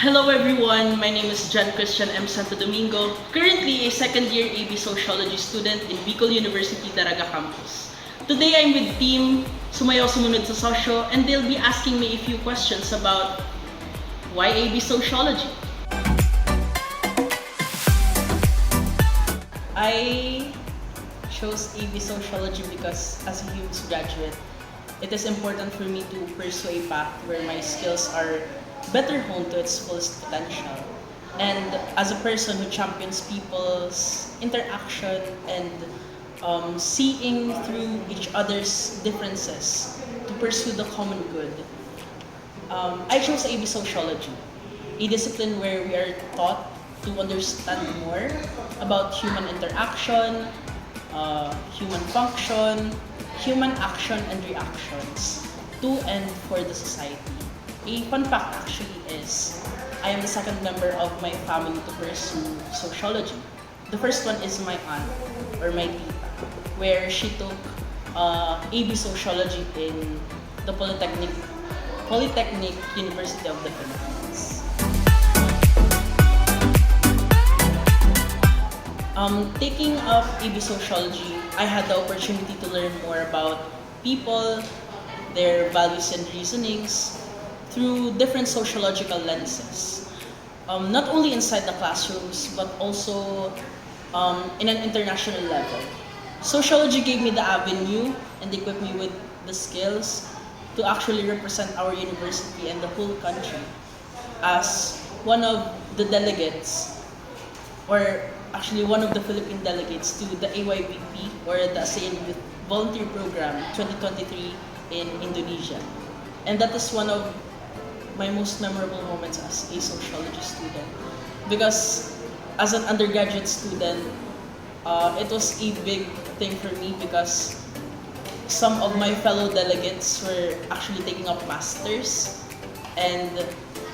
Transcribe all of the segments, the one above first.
Hello everyone, my name is John Christian M. Santo Domingo, currently a second-year AB Sociology student in Bicol University, Daraga campus. Today I'm with team SUMAYAW sumunod sa Socio and they'll be asking me a few questions about why AB Sociology. I chose AB Sociology because as a HUMS graduate, it is important for me to pursue a path where my skills are better honed to its fullest potential. And as a person who champions people's interaction and seeing through each other's differences to pursue the common good, I chose AB Sociology, a discipline where we are taught to understand more about human interaction, human function, human action and reactions to and for the society. A fun fact actually is, I am the second member of my family to pursue sociology. The first one is my aunt, or my tita, where she took AB Sociology in the Polytechnic University of the Philippines. Taking up AB Sociology, I had the opportunity to learn more about people, their values and reasonings through different sociological lenses. Not only inside the classrooms, but also in an international level. Sociology gave me the avenue and equipped me with the skills to actually represent our university and the whole country as one of the delegates, or actually one of the Philippine delegates to the AYPP, or the ASEAN Youth Volunteer Program 2023 in Indonesia. And that is one of my most memorable moments as a sociology student. Because as an undergraduate student, it was a big thing for me because some of my fellow delegates were actually taking up masters, and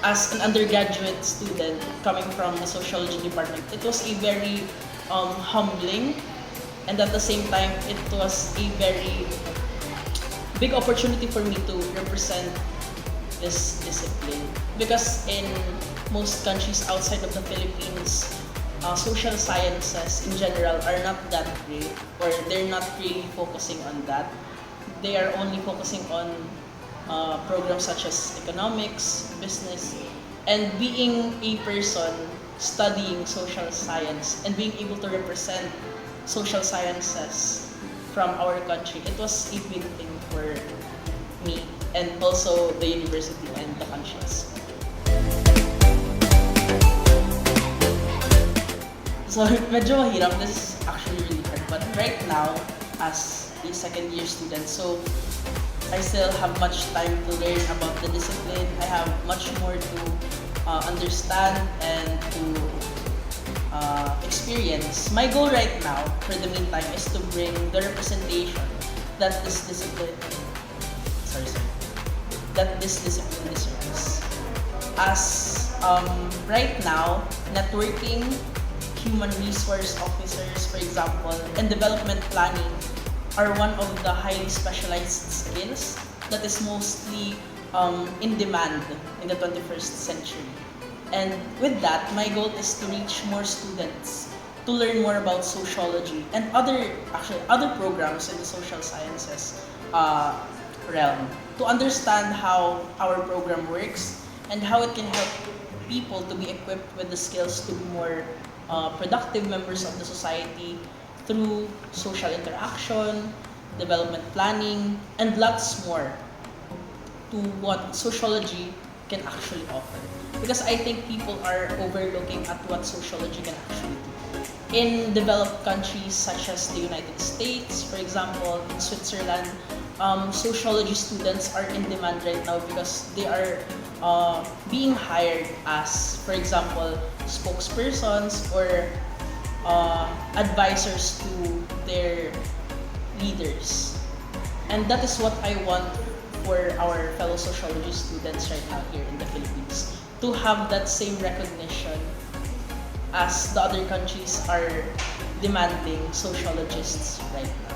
as an undergraduate student coming from the sociology department, it was a very humbling, and at the same time, it was a very big opportunity for me to represent this discipline. Because in most countries outside of the Philippines, social sciences in general are not that great, or they're not really focusing on that. They are only focusing on programs such as economics, business, and being a person studying social science and being able to represent social sciences from our country, it was a big thing for me and also the university and the country as well. So medyo mahirap, this is actually really hard, but right now as a second year student, so I still have much time to learn about the discipline. I have much more to understand and to experience. My goal right now, for the meantime, is to bring the representation that this discipline, that this discipline deserves. As right now, networking, human resource officers, for example, and development planning are one of the highly specialized skills that is mostly in demand in the 21st century. And with that, my goal is to reach more students to learn more about sociology and other programs in the social sciences realm, to understand how our program works and how it can help people to be equipped with the skills to be more productive members of the society through social interaction, development planning, and lots more to what sociology can actually offer. Because I think people are overlooking at what sociology can actually do. In developed countries such as the United States, for example, in Switzerland, sociology students are in demand right now because they are being hired as, for example, spokespersons or advisors to their leaders. And that is what I want for our fellow sociology students right now here in the Philippines, to have that same recognition as the other countries are demanding sociologists right now.